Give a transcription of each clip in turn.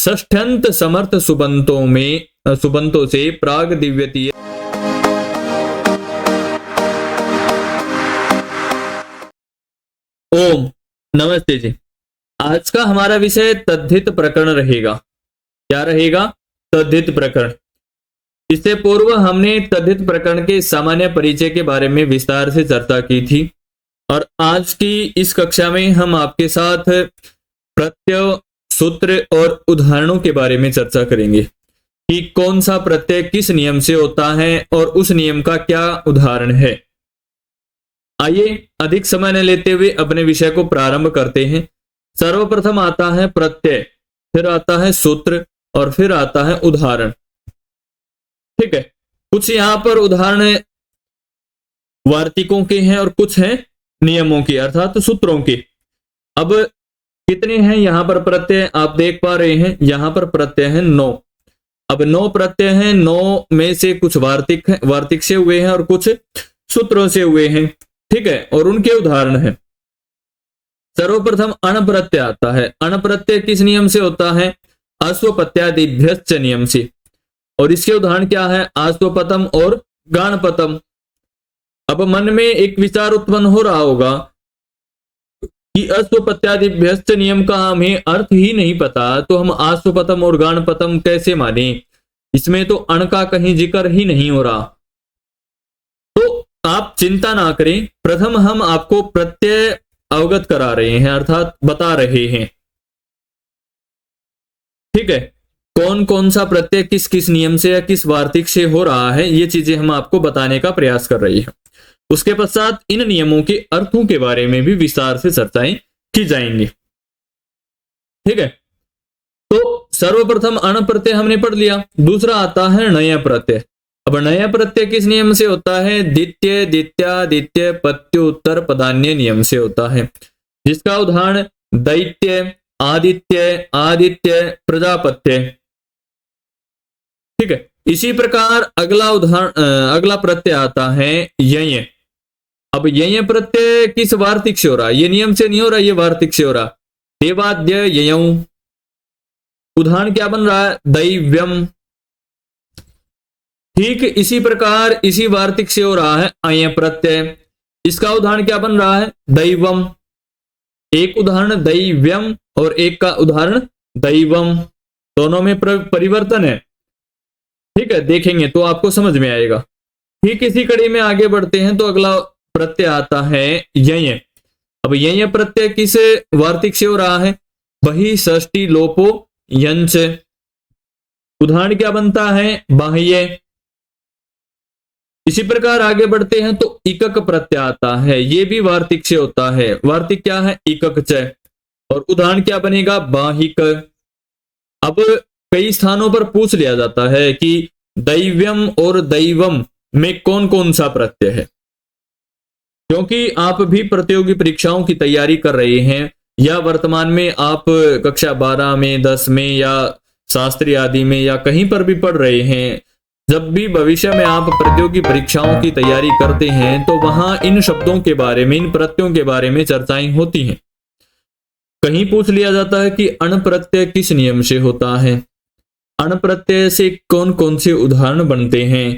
षष्ठ्यंत समर्थ सुबंतों से प्राग दिव्यतीय ओम नमस्ते जी। आज का हमारा विषय तद्धित प्रकरण रहेगा। क्या रहेगा? तद्धित प्रकरण। इससे पूर्व हमने तद्धित प्रकरण के सामान्य परिचय के बारे में विस्तार से चर्चा की थी और आज की इस कक्षा में हम आपके साथ प्रत्यय, सूत्र और उदाहरणों के बारे में चर्चा करेंगे कि कौन सा प्रत्यय किस नियम से होता है और उस नियम का क्या उदाहरण है। आइए अधिक समय न लेते हुए अपने विषय को प्रारंभ करते हैं। सर्वप्रथम आता है प्रत्यय, फिर आता है सूत्र और फिर आता है उदाहरण। ठीक है, कुछ यहां पर उदाहरण वार्तिकों के हैं और कुछ हैं नियमों के अर्थात सूत्रों के। अब कितने हैं यहां पर प्रत्यय? आप देख पा रहे हैं यहां पर प्रत्यय है 9। अब 9 प्रत्यय हैं, 9 में से कुछ वार्तिक से हुए हैं और कुछ सूत्रों से हुए हैं। ठीक है, और उनके उदाहरण हैं। सर्वप्रथम अण प्रत्यय आता है। अण प्रत्यय किस नियम से होता है? अश्वपत्यादिभ्यश्च नियम से। और इसके उदाहरण क्या है? आश्वपतम और गाणपतम। अब मन में एक विचार उत्पन्न हो रहा होगा कि अश्वपत्यादिभ्यश्च नियम का हमें अर्थ ही नहीं पता, तो हम आश्वपतम और गाणपतम कैसे माने? इसमें तो अण का कहीं जिक्र ही नहीं हो रहा। तो आप चिंता ना करें, प्रथम हम आपको प्रत्यय अवगत करा रहे हैं अर्थात बता रहे हैं। ठीक है, कौन कौन सा प्रत्यय किस किस नियम से या किस वार्तिक से हो रहा है, ये चीजें हम आपको बताने का प्रयास कर रही हैं। उसके पश्चात इन नियमों के अर्थों के बारे में भी विस्तार से चर्चाएं की जाएंगी। ठीक है, तो सर्वप्रथम अण प्रत्यय हमने पढ़ लिया। दूसरा आता है नय प्रत्यय। अब नय प्रत्यय किस नियम से होता है? द्वितीय, द्वित्यादित्य, पत्योत्तर पदान्य नियम से होता है, जिसका उदाहरण दैत्य, आदित्य, आदित्य, प्रजापत्य। ठीक है, इसी प्रकार अगला प्रत्यय आता है यय। अब यय प्रत्यय किस वार्तिक से हो रहा है? ये नियम से नहीं हो रहा, ये वार्तिक से हो रहा। देवाद्य ययौ। उदाहरण क्या बन रहा है? दैव्यम। ठीक इसी प्रकार इसी वार्तिक से हो रहा है अय प्रत्यय। इसका उदाहरण क्या बन रहा है? दैवम। एक उदाहरण दैव्यम और एक का उदाहरण दैवम, दोनों में परिवर्तन है। ठीक है, देखेंगे तो आपको समझ में आएगा। ठीक इसी कड़ी में आगे बढ़ते हैं तो अगला प्रत्यय आता है यय। अब यय प्रत्यय किस वार्तिक से हो रहा है? बहि षष्ठी लोपो यंच। उदाहरण क्या बनता है? बाह्य। इसी प्रकार आगे बढ़ते हैं तो इकक प्रत्यय आता है, यह भी वार्तिक से होता है। वार्तिक क्या है? इकक च। और उदाहरण क्या बनेगा? बाहिक। अब कई स्थानों पर पूछ लिया जाता है कि दैव्यम और दैवम में कौन कौन सा प्रत्यय है। क्योंकि आप भी प्रतियोगी परीक्षाओं की तैयारी कर रहे हैं या वर्तमान में आप कक्षा 12 में, 10 में या शास्त्री आदि में या कहीं पर भी पढ़ रहे हैं, जब भी भविष्य में आप प्रतियोगी परीक्षाओं की तैयारी करते हैं तो वहां इन शब्दों के बारे में, इन प्रत्ययों के बारे में चर्चाएं होती हैं। कहीं पूछ लिया जाता है कि अण प्रत्यय किस नियम से होता है, अण प्रत्यय से कौन कौन से उदाहरण बनते हैं,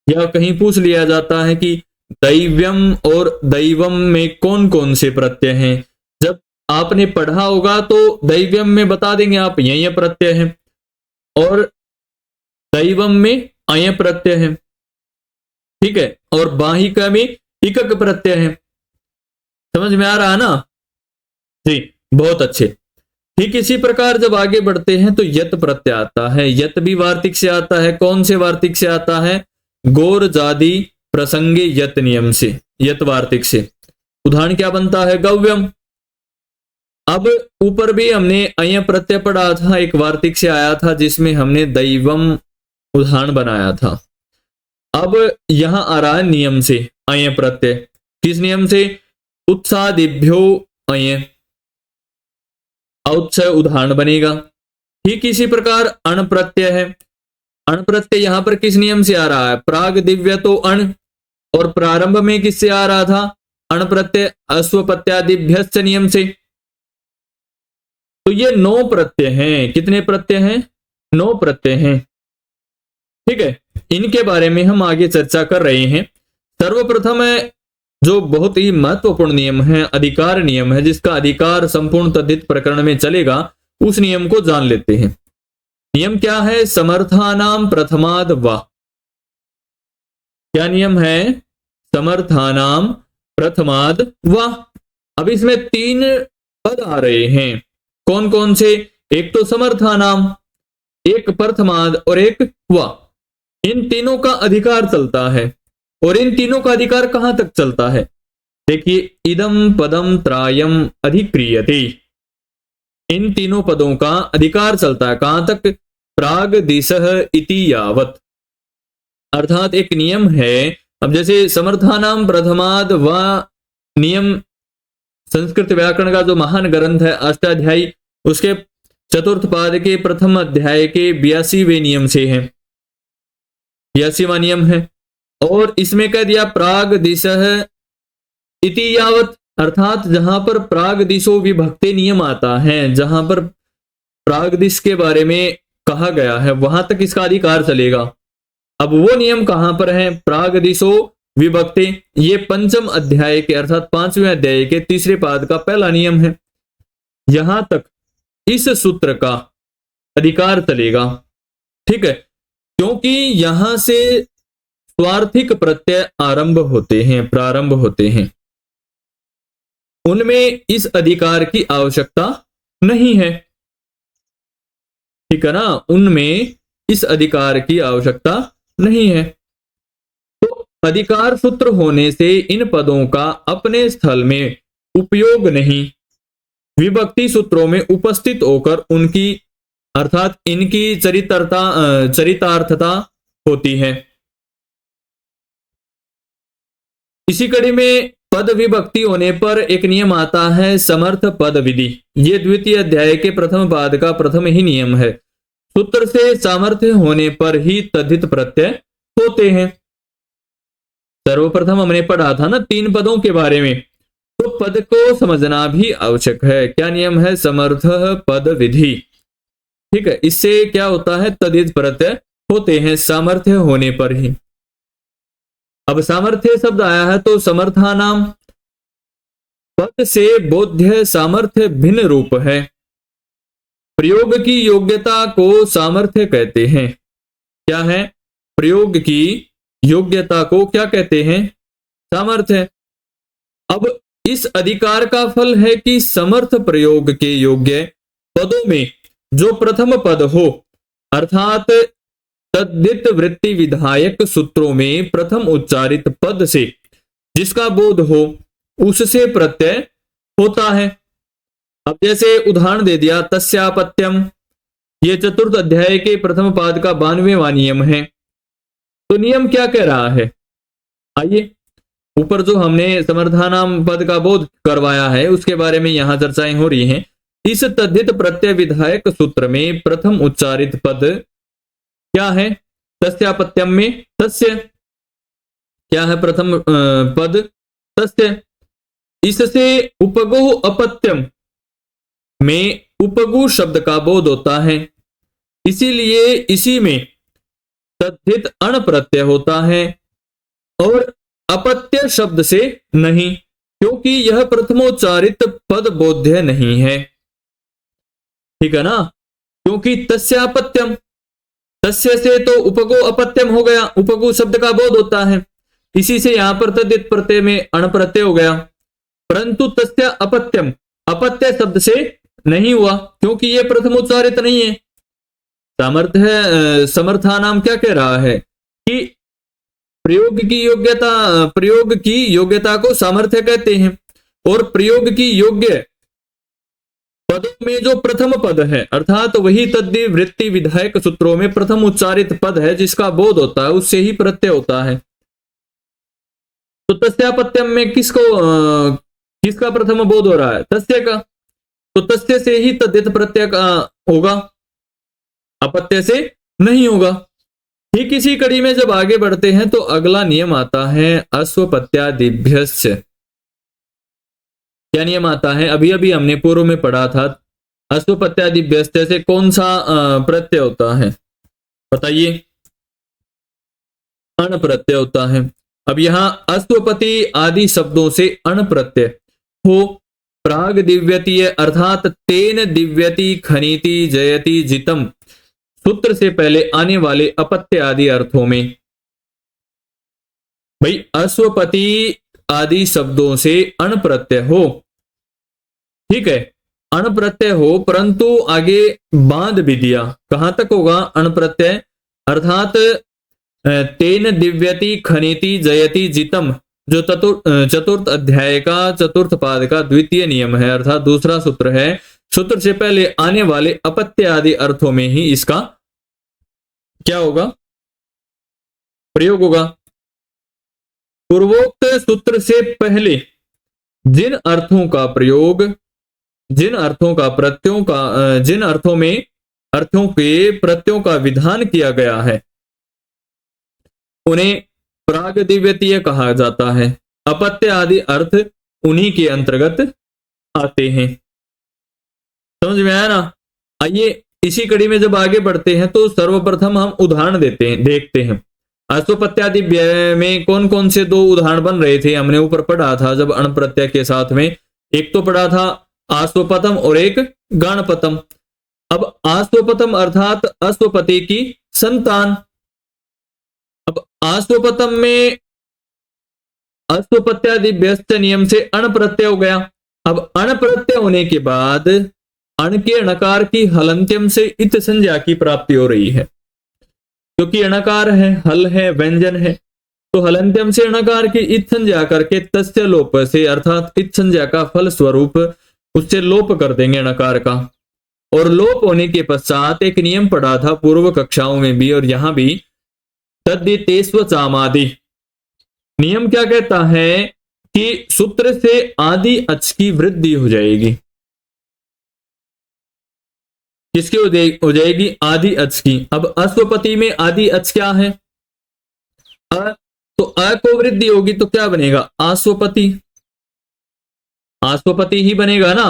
या कहीं पूछ लिया जाता है कि दैव्यम और दैवम में कौन कौन से प्रत्यय हैं। जब आपने पढ़ा होगा तो दैव्यम में बता देंगे आप यय प्रत्यय है और दैवम में अय प्रत्यय है। ठीक है, और बाहिका में इकक प्रत्यय है। समझ में आ रहा है ना जी? बहुत अच्छे। ठीक इसी प्रकार जब आगे बढ़ते हैं तो यत प्रत्यय आता है। यत भी वार्तिक से आता है। कौन से वार्तिक से आता है? गौर जाति प्रसंगे यत नियम से, यत वार्तिक से। उदाहरण क्या बनता है? गव्यम। अब ऊपर भी हमने अय प्रत्यय पढ़ा था, एक वार्तिक से आया था जिसमें हमने दैवम उदाहरण बनाया था। अब यहां आ रहा है नियम से अय प्रत्यय। किस नियम से? उत्सादिभ्यो अय, औत्सय उदाहरण बनेगा। ठीक इसी प्रकार अण प्रत्यय है। अण प्रत्यय यहां पर किस नियम से आ रहा है? प्राग दिव्य तो अण, और प्रारंभ में किससे आ रहा था? अण प्रत्यय अश्वपत्यादिभ्यश्च नियम से। तो ये 9 प्रत्यय हैं। कितने प्रत्यय हैं? 9 प्रत्यय हैं। ठीक है, इनके बारे में हम आगे चर्चा कर रहे हैं। सर्वप्रथम जो बहुत ही महत्वपूर्ण नियम है, अधिकार नियम है, जिसका अधिकार संपूर्ण तद्धित प्रकरण में चलेगा, उस नियम को जान लेते हैं। नियम क्या है? समर्थानाम प्रथमाद वा। क्या नियम है? समर्थानाम प्रथमाद वा। अब इसमें 3 पद आ रहे हैं। कौन कौन से? एक तो समर्थानाम, एक प्रथमाद और एक वा। इन तीनों का अधिकार चलता है। और इन तीनों का अधिकार कहां तक चलता है? देखिए, इदम पदम त्रायम अधिक्रियते। इन तीनों पदों का अधिकार चलता है कहां तक? प्राग दिशः इति यावत। अर्थात एक नियम है। अब जैसे समर्थानाम प्रथमाद व नियम संस्कृत व्याकरण का जो महान ग्रंथ है अष्टाध्यायी, उसके चतुर्थ पाद के प्रथम अध्याय के 82वें नियम से है, 82वां नियम है। और इसमें कह दिया प्राग दिशः इति यावत, अर्थात जहां पर प्राग दिशो विभक्ति नियम आता है, जहां पर प्राग दिश के बारे में कहा गया है, वहां तक इसका अधिकार चलेगा। अब वो नियम कहां पर है? प्राग दिशो विभक्ति। ये पंचम अध्याय के अर्थात 5वें अध्याय के 3रे पाद का पहला नियम है। यहां तक इस सूत्र का अधिकार चलेगा। ठीक है, क्योंकि यहां से स्वार्थिक प्रत्यय आरंभ होते हैं, प्रारंभ होते हैं, उनमें इस अधिकार की आवश्यकता नहीं है। ठीक है ना, उनमें इस अधिकार की आवश्यकता नहीं है। तो अधिकार सूत्र होने से इन पदों का अपने स्थल में उपयोग नहीं, विभक्ति सूत्रों में उपस्थित होकर उनकी अर्थात इनकी चरितार्थता होती है। इसी कड़ी में पद विभक्ति होने पर एक नियम आता है समर्थ पद विधि। ये द्वितीय अध्याय के प्रथम पाद का प्रथम ही नियम है। सूत्र से सामर्थ्य होने पर ही तद्धित प्रत्यय होते हैं। सर्वप्रथम हमने पढ़ा था ना 3 पदों के बारे में, तो पद को समझना भी आवश्यक है। क्या नियम है? समर्थ पद विधि। ठीक है, इससे क्या होता है? तद्धित प्रत्यय होते हैं सामर्थ्य होने पर ही। अब सामर्थ्य शब्द आया है तो समर्थानाम पद से बोध्य सामर्थ्य भिन्न रूप है। प्रयोग की योग्यता को सामर्थ्य कहते हैं। क्या है? प्रयोग की योग्यता को क्या कहते हैं? सामर्थ्य। अब इस अधिकार का फल है कि समर्थ प्रयोग के योग्य पदों में जो प्रथम पद हो, अर्थात तद्धित वृत्ति विधायक सूत्रों में प्रथम उच्चारित पद से जिसका बोध हो, उससे प्रत्यय होता है। अब जैसे उदाहरण दे दिया तस्यापत्यम, ये चतुर्थ अध्याय के प्रथम पाद का 92वां नियम है। तो नियम क्या कह रहा है? आइए, ऊपर जो हमने समर्थानाम पद का बोध करवाया है उसके बारे में यहां चर्चाएं हो रही हैं। इस तद्धित प्रत्यय विधायक सूत्र में प्रथम उच्चारित पद क्या है? तस्यापत्यम में तस्य। क्या है प्रथम पद? तस्य। इससे उपगो अपत्यम में उपगु शब्द का बोध होता है, इसीलिए इसी में तद्धित अण प्रत्यय होता है और अपत्य शब्द से नहीं, क्योंकि यह प्रथमोच्चारित पद बोध्य नहीं है। ठीक है ना, क्योंकि तस्यापत्यम, तस्य से तो उपगो अपत्यम हो गया, उपगु शब्द का बोध होता है, इसी से यहां पर तद्धित प्रत्यय में अण प्रत्यय हो गया। परंतु तस्य अपत्यम, अपत्य शब्द से नहीं हुआ, क्योंकि यह प्रथमोच्चारित नहीं है। सामर्थ्य समर्थानाम क्या कह रहा है कि प्रयोग की योग्यता को सामर्थ्य कहते हैं, और प्रयोग की योग्य पदों में जो प्रथम पद है, अर्थात वही तद्धित वृत्ति विधायक सूत्रों में प्रथम उच्चारित पद है जिसका बोध होता है, उससे ही प्रत्यय होता है। तो तस्यापत्यम में किसका प्रथम बोध हो रहा है? तस्य का। तो तस्य से ही तद्धित प्रत्यय का होगा, अपत्य से नहीं होगा। ठीक इसी कड़ी में जब आगे बढ़ते हैं तो अगला नियम आता है अस्वपत्यादिभ्यश्च। क्या नियम आता है? अभी अभी हमने पूर्व में पढ़ा था अश्वपत्यादि व्यस्त्य से कौन सा प्रत्यय होता है? बताइए। अण प्रत्यय होता है। अब यहां अश्वपति आदि शब्दों से अण प्रत्यय हो प्राग दिव्यतीय अर्थात तेन दिव्यति खनीति जयति जितम सूत्र से पहले आने वाले अपत्य आदि अर्थों में। भाई अश्वपति आदि शब्दों से अण प्रत्यय हो, ठीक है, अण प्रत्यय हो, परंतु आगे बांध भी दिया। कहां तक होगा अण प्रत्यय? अर्थात तेन दिव्यति खनीति जयति जितम, जो चतुर्थ अध्याय का चतुर्थ पाद का द्वितीय नियम है, अर्थात दूसरा सूत्र है। सूत्र से पहले आने वाले अपत्य आदि अर्थों में ही इसका क्या होगा? प्रयोग होगा। पूर्वोक्त सूत्र से पहले जिन अर्थों का प्रयोग, जिन अर्थों का प्रत्ययों का, जिन अर्थों में अर्थों के प्रत्ययों का विधान किया गया है उन्हें प्राग दिव्यतीय कहा जाता है। अपत्य आदि अर्थ उन्हीं के अंतर्गत आते हैं। समझ में आया ना? आइए इसी कड़ी में जब आगे बढ़ते हैं तो सर्वप्रथम हम उदाहरण देखते हैं। अश्वपत्यादि में कौन कौन से दो उदाहरण बन रहे थे हमने ऊपर पढ़ा था जब अण प्रत्यय के साथ में। एक तो पढ़ा था आश्वपतम और एक गणपतम। अब आश्वपतम अर्थात अश्वपति की संतान। अब आश्वपतम में अश्वपत्यादि व्यस्त नियम से अण प्रत्यय हो गया। अब अण प्रत्यय होने के बाद अण के णकार की हलंत्यम से इत संज्ञा की प्राप्ति हो रही है, क्योंकि अणकार है, हल है, व्यंजन है, तो हलंत्यम से अणकार की इत संज्ञा करके तस्य लोप से अर्थात इत संज्ञा का फल स्वरूप उससे लोप कर देंगे अणकार का। और लोप होने के पश्चात एक नियम पढ़ा था पूर्व कक्षाओं में भी और यहां भी, तद्दितेस्व चामादि। नियम क्या कहता है कि सूत्र से आदि अच की वृद्धि हो जाएगी। किसकी हो जाएगी? आदि अच की। अब अश्वपति में आदि अच क्या है? तो अ को वृद्धि होगी तो क्या बनेगा? आश्वपति। आश्वपति ही बनेगा ना,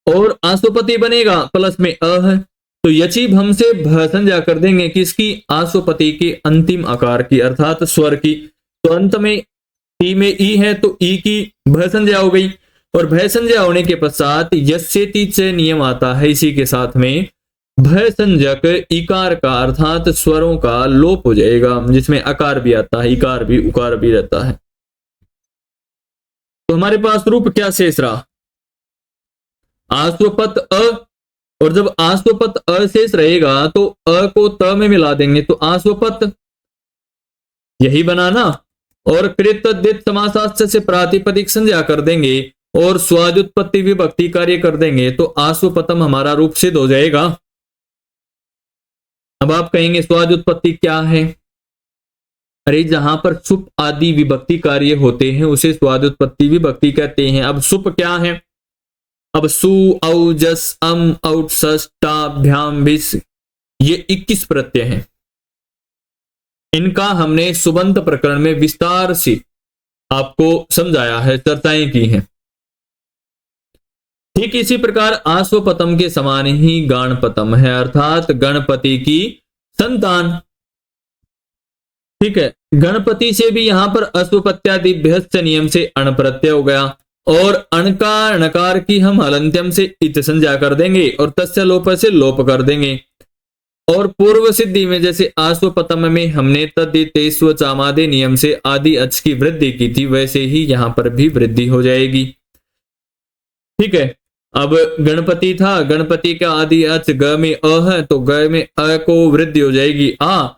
और आश्वपति बनेगा प्लस में अ है, तो यची भम से भ संज्ञा कर देंगे किसकी? आश्वपति के अंतिम आकार की अर्थात स्वर की। तो अंत में टी में ई है तो ई की भ संज्ञा हो गई, और भ संज्ञा होने के पश्चात यस्येति च नियम आता है। इसी के साथ में भ संज्ञक इकार का अर्थात स्वरों का लोप हो जाएगा, जिसमें अकार भी आता है, इकार भी, उकार भी रहता है। तो हमारे पास रूप क्या शेष रहा? आश्वपत अ, और जब आश्वपत अ शेष रहेगा तो अ को त में मिला देंगे तो आश्वपत, यही बना ना। और कृत दित समासाश्च से प्रातिपदिक संज्ञा कर देंगे और स्वादुत्पत्ति विभक्ति कार्य कर देंगे तो आश्वपतम हमारा रूप सिद्ध हो जाएगा। अब आप कहेंगे स्वादुत्पत्ति क्या है? अरे जहां पर सुप आदि विभक्ति कार्य होते हैं उसे स्वादुत्पत्ति विभक्ति कहते हैं। अब सुप क्या है? अब सु औ जस अम औट सष्टाभ्याम भिस, ये 21 प्रत्यय हैं। इनका हमने सुबंत प्रकरण में विस्तार से आपको समझाया है, चर्चाएं की हैं। ठीक इसी प्रकार आश्वपतम के समान ही गणपतम है, अर्थात गणपति की संतान। ठीक है, गणपति से भी यहां पर अश्वपत्यादि भ्यस्त नियम से अण प्रत्यय हो गया, और अण का णकार की हम हलंत्यम से इत संज्ञा कर देंगे और तस्य लोप से लोप कर देंगे। और पूर्व सिद्धि में जैसे आश्वपतम में हमने तद्दितेस्व चामादि नियम से आदि अच की वृद्धि की थी, वैसे ही यहां पर भी वृद्धि हो जाएगी। ठीक है, अब गणपति था, गणपति का आदि अच ग में अ है तो ग में अ को वृद्धि हो जाएगी आ,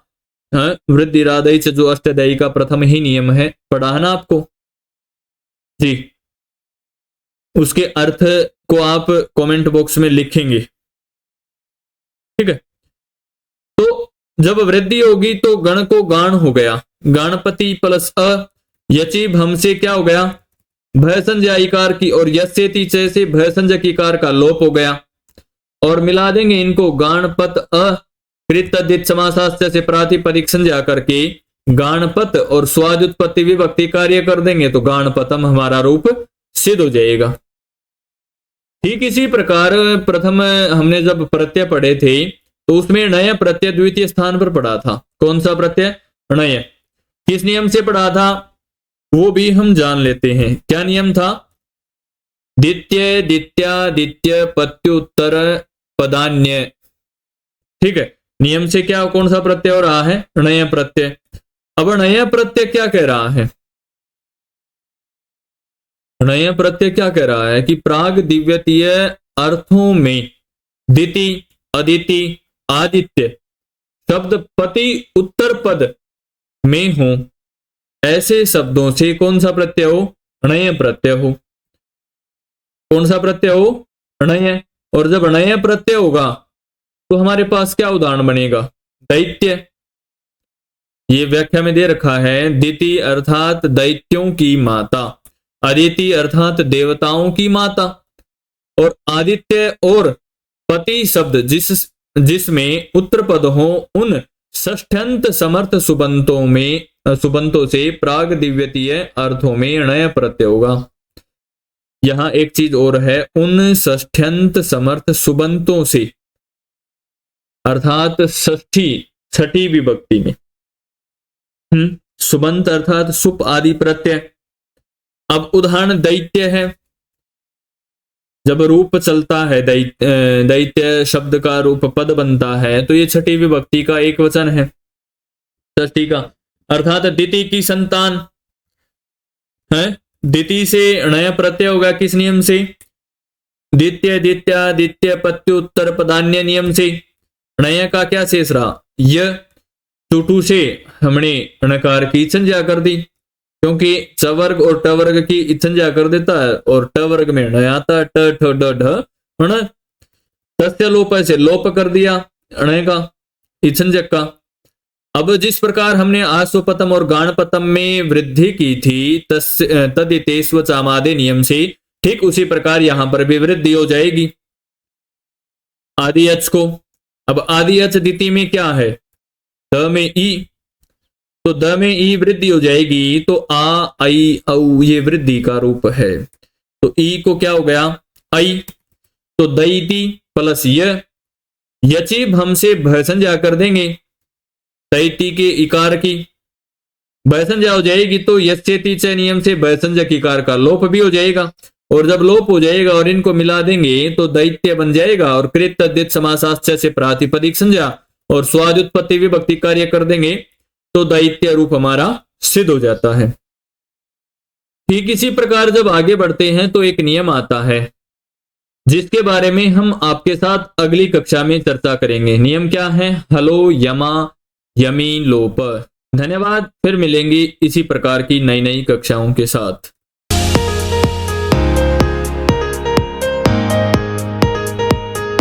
वृद्धि राधई से जो अष्टदायी का प्रथम ही नियम है, पढ़ा है ना आपको जी। उसके अर्थ को आप कमेंट बॉक्स में लिखेंगे। ठीक है, तो जब वृद्धि होगी तो गण को गाण हो गया, गणपति प्लस अ, यची भम से क्या हो गया? भय संज्ञा इकार की, और यस्येति च से भय संज्ञक इकार का लोप हो गया, और मिला देंगे इनको गाणपत अ, कृत तद्धित समासास्त्र से प्रातिपदिक संज्ञा करके गाणपत और स्वादुत्पत्ति विभक्ति कार्य कर देंगे तो गाणपतम हमारा रूप सिद्ध हो जाएगा। ठीक इसी प्रकार प्रथम हमने जब प्रत्यय पढ़े थे तो उसमें णय प्रत्यय द्वितीय स्थान पर पढ़ा था। कौन सा प्रत्यय? णय। किस नियम से पढ़ा था वो भी हम जान लेते हैं। क्या नियम था? द्वितीय द्वितीय पत्युत्तर पदान्य। ठीक है, नियम से क्या कौन सा प्रत्यय हो रहा है? णय प्रत्यय। अब णय प्रत्यय क्या कह रहा है? णय प्रत्यय क्या कह रहा है कि प्राग दिव्यतीय अर्थों में दिति, अदिति, आदित्य शब्द पति उत्तर पद में हो, ऐसे शब्दों से कौन सा प्रत्यय हो? णय प्रत्यय हो। कौन सा प्रत्यय हो? णय। और जब णय प्रत्यय होगा तो हमारे पास क्या उदाहरण बनेगा? दैत्य। ये व्याख्या में दे रखा है, दिति अर्थात दैत्यों की माता, अदिति अर्थात देवताओं की माता, और आदित्य और पति शब्द जिसमें उत्तर पद हो, उन षष्ठ्यंत समर्थ सुबंतों से प्राग दिव्यतीय अर्थों में णय प्रत्यय होगा। यहां एक चीज और है, उन षष्ठ्यंत समर्थ सुबंतों से अर्थात छठी विभक्ति में सुबंत अर्थात सुप आदि प्रत्यय। अब उदाहरण दैत्य है। जब रूप चलता है दैत्य शब्द का रूप पद बनता है तो ये छठी विभक्ति का एक वचन है, षष्ठी का, अर्थात दिति की संतान है। दिति से णय प्रत्यय होगा किस नियम से? द्वितीय पत्युत्तर पदान्य नियम से। णय का क्या शेष रहा? य। टूटू से हमने णकार की संज्ञा कर दी, क्योंकि चवर्ग और टवर्ग की संज्ञा कर देता है, और टवर्ग में ण आता है, ट ठ ड ढ ण। तस्य लोप से लोप कर दिया ण का, संज्ञक का। अब जिस प्रकार हमने आसुपतम और गाणपतम में वृद्धि की थी तदितेस्व चामादे नियम से, ठीक उसी प्रकार यहां पर भी वृद्धि हो जाएगी आदि अच को। अब आदि अच दिति में क्या है? द में ई, तो द में ई वृद्धि हो जाएगी, तो आ आई औ ये वृद्धि का रूप है, तो ई को क्या हो गया? आई। तो दैति प्लस यची हम से भय संज्ञा कर देंगे, दैति के इकार की भय संज्ञा हो जाएगी, तो यस्येति च नियम से भय संज्ञक इकार का लोप भी हो जाएगा, और जब लोप हो जाएगा और इनको मिला देंगे तो दैत्य बन जाएगा, और कृत तद्धित समासाश्च से प्रातिपदिक संज्ञा और स्वादुत्पत्ति विभक्ति कार्य कर देंगे तो दैत्य रूप हमारा सिद्ध हो जाता है। ठीक इसी प्रकार जब आगे बढ़ते हैं तो एक नियम आता है जिसके बारे में हम आपके साथ अगली कक्षा में चर्चा करेंगे। नियम क्या है? हलो, यमा, यमी, लोप। धन्यवाद। फिर मिलेंगे इसी प्रकार की नई नई कक्षाओं के साथ।